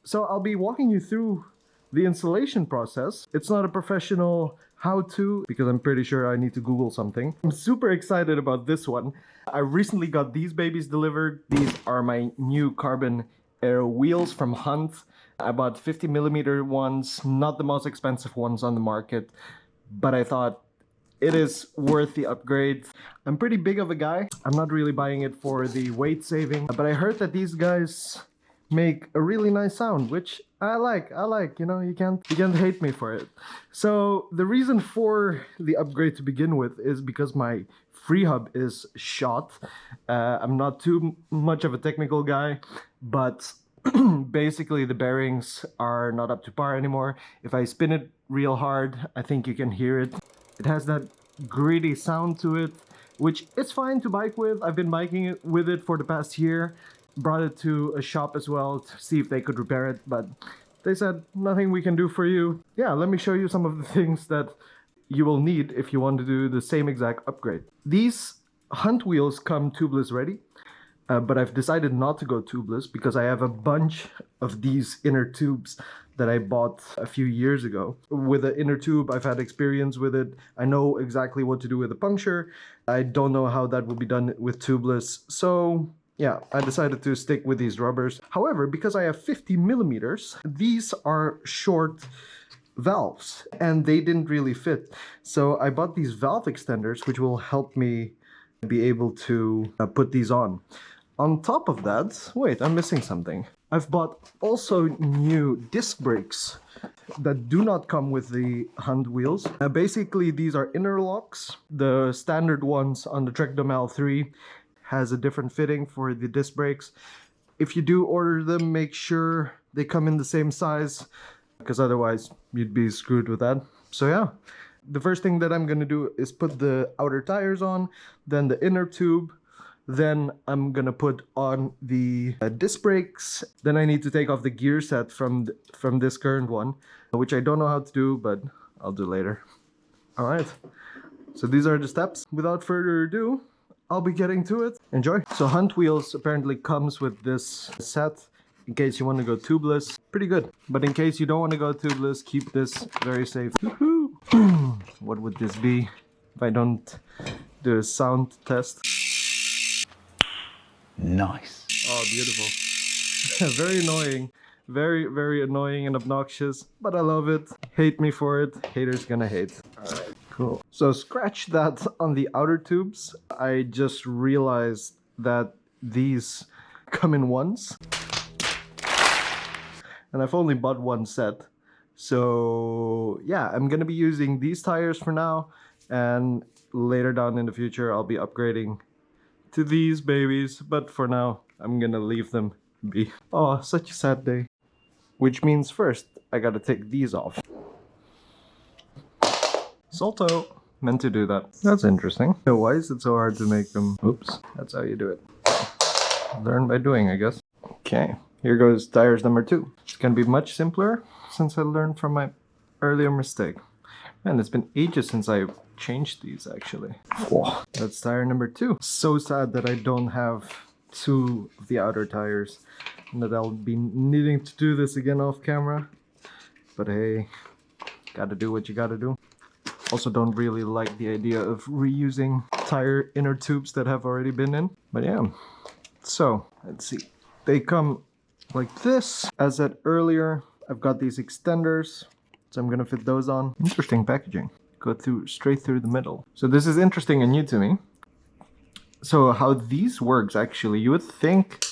So I'll be walking you through the installation process. It's not a professional how-to because I'm pretty sure I need to Google something. I'm super excited about this one. I recently got these babies delivered. These are my new Carbon Aero wheels from Hunt. I bought 50mm ones, not the most expensive ones on the market, but I thought it is worth the upgrade. I'm pretty big of a guy. I'm not really buying it for the weight saving, but I heard that these guys make a really nice sound, which I like, you know, you can't hate me for it. So the reason for the upgrade to begin with is because my free hub is shot. I'm not too much of a technical guy, but basically the bearings are not up to par anymore. If I spin it real hard, I think you can hear it. It has that gritty sound to it, which is fine to bike with. I've been biking it with it for the past year. Brought it to a shop as well to see if they could repair it, but they said nothing we can do for you. Yeah, let me show you some of the things that you will need if you want to do the same exact upgrade. These Hunt wheels come tubeless ready, but I've decided not to go tubeless because I have a bunch of these inner tubes that I bought a few years ago. With the inner tube, I've had experience with it. I know exactly what to do with a puncture. I don't know how that will be done with tubeless, so yeah, I decided to stick with these rubbers. However, because I have 50mm, these are short valves and they didn't really fit. So I bought these valve extenders, which will help me be able to put these on. On top of that, wait, I'm missing something. I've bought also new disc brakes that do not come with the Hunt wheels. Basically, these are interlocks. The standard ones on the Trek Domane 3 has a different fitting for the disc brakes. If you do order them, make sure they come in the same size, because otherwise you'd be screwed with that. So yeah, the first thing that I'm gonna do is put the outer tires on, then the inner tube, then I'm gonna put on the disc brakes. Then I need to take off the gear set from this current one, which I don't know how to do, but I'll do later. All right, so these are the steps. Without further ado, I'll be getting to it. Enjoy. So Hunt wheels apparently comes with this set in case you want to go tubeless. Pretty good. But in case you don't want to go tubeless, keep this very safe. What would this be if I don't do a sound test? Nice. Oh, beautiful. Very annoying. Very, very annoying and obnoxious, but I love it. Hate me for it. Haters gonna hate. Alright, cool. So scratch that on the outer tubes. I just realized that these come in ones. And I've only bought one set. So yeah, I'm gonna be using these tires for now. And later down in the future, I'll be upgrading to these babies. But for now, I'm gonna leave them be. Oh, such a sad day. Which means first, I gotta take these off. Salto. Meant to do that. That's interesting. So why is it so hard to make them? Oops. That's how you do it. Learn by doing, I guess. Okay. Here goes tires number 2. It's gonna be much simpler since I learned from my earlier mistake. Man, it's been ages since I changed these, actually. Whoa. That's tire number 2. So sad that I don't have 2 of the outer tires. And that I'll be needing to do this again off camera. But hey, gotta do what you gotta do. Also don't really like the idea of reusing tire inner tubes that have already been in. But yeah, so let's see. They come like this. As said earlier, I've got these extenders, so I'm gonna fit those on. Interesting packaging. Go through straight through the middle. So this is interesting and new to me. So how these works actually, you would think,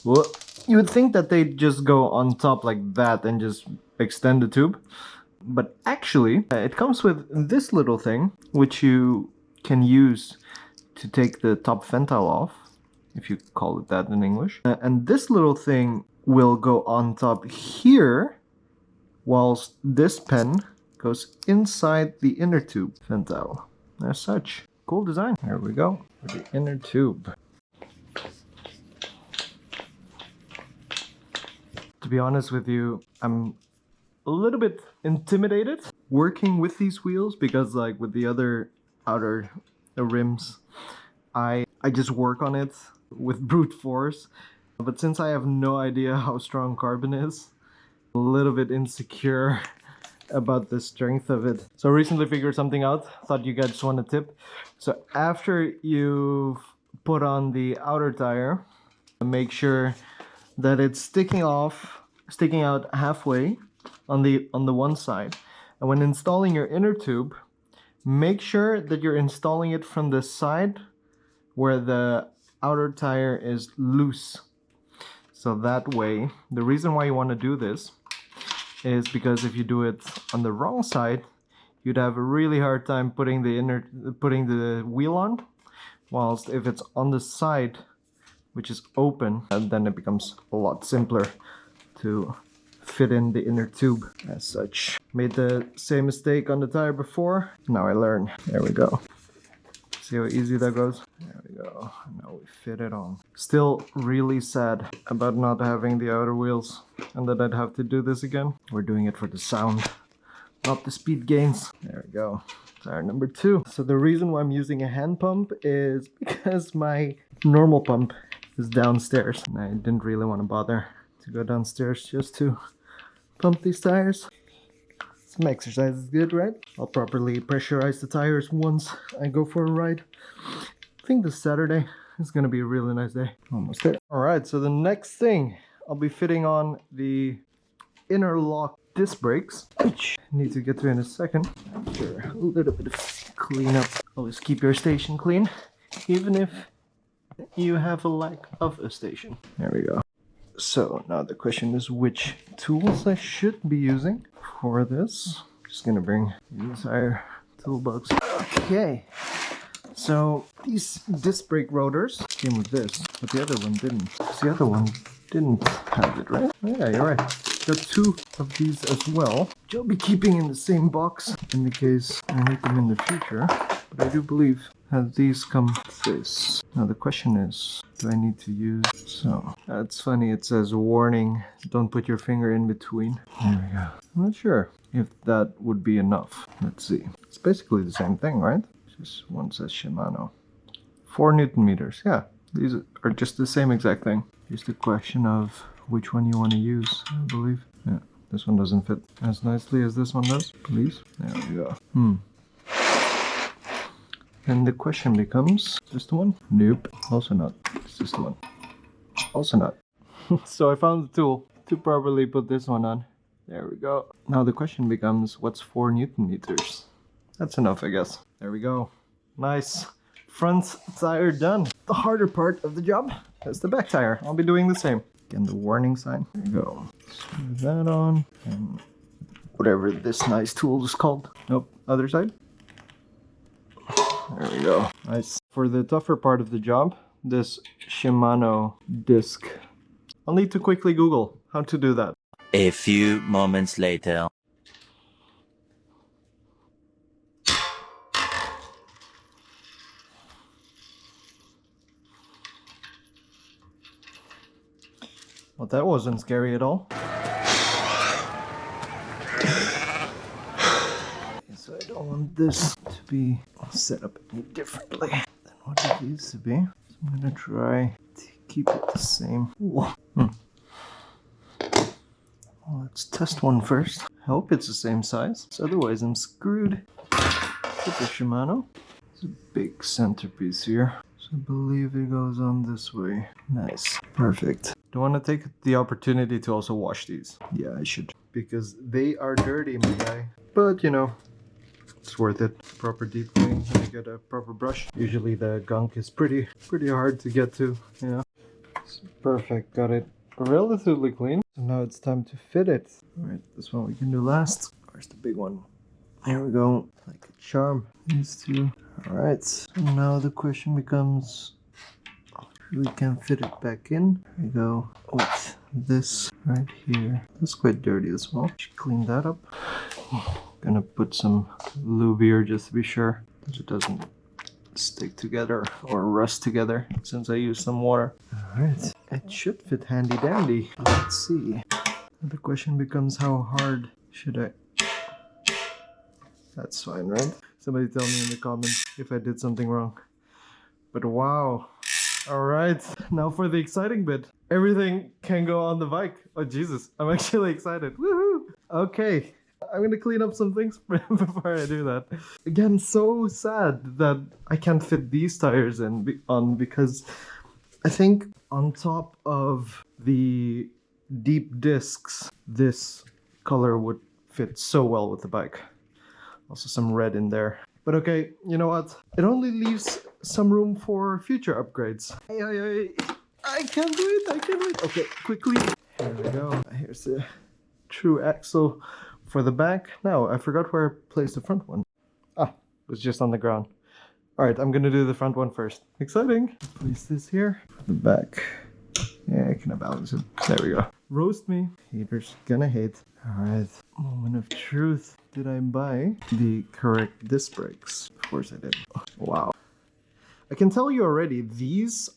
well, you would think that they'd just go on top like that and just extend the tube. But actually, it comes with this little thing, which you can use to take the top ventile off, if you call it that in English. And this little thing will go on top here, whilst this pen goes inside the inner tube ventile. As such. Cool design. There we go, for the inner tube. To be honest with you, I'm a little bit intimidated working with these wheels because, like with the other outer rims, I just work on it with brute force. But since I have no idea how strong carbon is, a little bit insecure about the strength of it. So recently figured something out, thought you guys want a tip. So after you've put on the outer tire, make sure that it's sticking out halfway on the one side. And when installing your inner tube, make sure that you're installing it from the side where the outer tire is loose. So that way, the reason why you want to do this is because if you do it on the wrong side, you'd have a really hard time putting the wheel on. Whilst if it's on the side, which is open, and then it becomes a lot simpler to fit in the inner tube as such. Made the same mistake on the tire before. Now I learn. There we go. See how easy that goes? There we go. Now we fit it on. Still really sad about not having the outer wheels and that I'd have to do this again. We're doing it for the sound, not the speed gains. There we go. Tire number 2. So the reason why I'm using a hand pump is because my normal pump is downstairs. And I didn't really want to bother to go downstairs just to pump these tires. Some exercise is good, right? I'll properly pressurize the tires once I go for a ride. I think this Saturday is gonna be a really nice day. Almost there. Alright, so the next thing I'll be fitting on the inner lock disc brakes, which I need to get to in a second after a little bit of cleanup. Always keep your station clean, even if you have a lack of a station. There we go. So now the question is which tools I should be using for this. Just gonna bring the entire toolbox. Okay, so these disc brake rotors came with this, but the other one didn't. The other one didn't have it, right? Yeah, you're right. Got 2 of these as well, which I'll be keeping in the same box in the case I need them in the future. But I do believe that these come with this. Now the question is, do I need to use... So, that's funny, it says warning, don't put your finger in between. There we go. I'm not sure if that would be enough. Let's see. It's basically the same thing, right? Just one says Shimano. 4 Newton meters. Yeah, these are just the same exact thing. Just a question of which one you want to use, I believe. Yeah, this one doesn't fit as nicely as this one does, please. There we go. And the question becomes, is this the one? Nope, also not. Is this the one? Also not. So I found the tool to properly put this one on. There we go. Now the question becomes, what's 4 Newton meters? That's enough, I guess. There we go. Nice. Front tire done. The harder part of the job is the back tire. I'll be doing the same. Again, the warning sign. There we go. Screw that on. And whatever this nice tool is called. Nope, other side. There we go. Nice. For the tougher part of the job, this Shimano disc. I'll need to quickly Google how to do that. A few moments later. Well, that wasn't scary at all. So I don't want this to be set up any differently than what it used to be. So I'm gonna try to keep it the same. Well, let's test one first. I hope it's the same size, so otherwise I'm screwed. With the Shimano. It's a big centerpiece here. So I believe it goes on this way. Nice. Perfect. Do you want to take the opportunity to also wash these? Yeah, I should. Because they are dirty, my guy. But, you know, it's worth it. Proper deep clean when you get a proper brush. Usually the gunk is pretty hard to get to, you know. It's perfect. Got it relatively clean. So now it's time to fit it. Alright, this one we can do last. Where's the big one? There we go. Like a charm. These two. Alright, so now the question becomes, we can fit it back in. There we go. With this right here. That's quite dirty as well. Should clean that up. Gonna put some lube here just to be sure that it doesn't stick together or rust together since I used some water. Alright, it should fit handy dandy. Let's see. The question becomes, how hard should I... That's fine, right? Somebody tell me in the comments if I did something wrong. But wow. Alright, now for the exciting bit. Everything can go on the bike. Oh Jesus, I'm actually excited. Woohoo! Okay, I'm gonna clean up some things before I do that. Again, so sad that I can't fit these tires on because I think on top of the deep discs, this color would fit so well with the bike. Also some red in there. But okay, you know what? It only leaves some room for future upgrades. I can't wait, I can't wait. Okay, quickly. Here we go. Here's the true axle for the back. Now, I forgot where I placed the front one. Ah, it was just on the ground. All right, I'm gonna do the front one first. Exciting. Place this here for the back. Yeah, can I balance it? There we go. Roast me. Haters gonna hate. All right, moment of truth. Did I buy the correct disc brakes? Of course I did. Wow. I can tell you already, these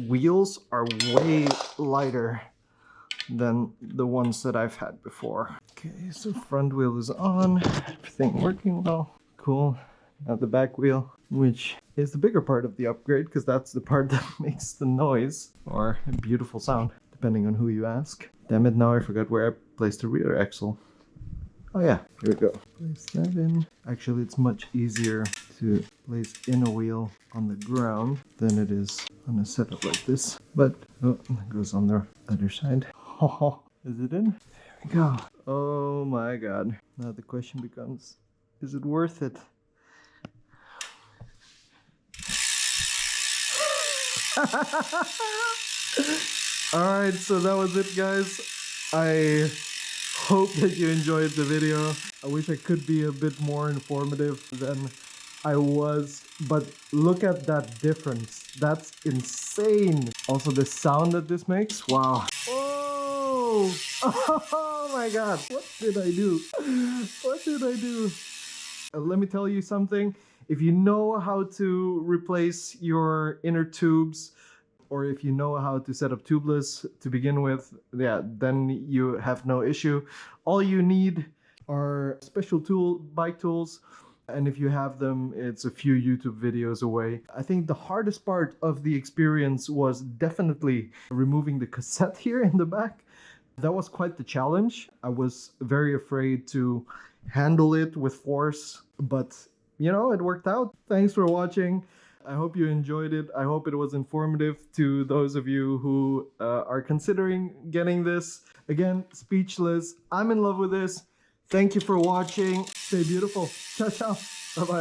wheels are way lighter than the ones that I've had before. Okay, so front wheel is on. Everything working well. Cool. Now the back wheel, which is the bigger part of the upgrade, because that's the part that makes the noise, or a beautiful sound, depending on who you ask. Damn it, now I forgot where I placed the rear axle. Oh yeah, here we go. Place that in. Actually, it's much easier to place in a wheel on the ground than it is on a setup like this. But, oh, it goes on the other side. Oh, is it in? There we go. Oh my god. Now the question becomes, is it worth it? Alright, so that was it, guys. I hope that you enjoyed the video. I wish I could be a bit more informative than I was, but look at that difference. That's insane. Also, the sound that this makes, wow. Oh, oh my god, what did I do? What did I do? Let me tell you something. If you know how to replace your inner tubes, or if you know how to set up tubeless to begin with, yeah, then you have no issue. All you need are special bike tools, and if you have them, it's a few YouTube videos away. I think the hardest part of the experience was definitely removing the cassette here in the back. That was quite the challenge. I was very afraid to handle it with force, but you know, it worked out. Thanks for watching. I hope you enjoyed it. I hope it was informative to those of you who are considering getting this. Again, speechless. I'm in love with this. Thank you for watching. Stay beautiful. Ciao, ciao. Bye-bye.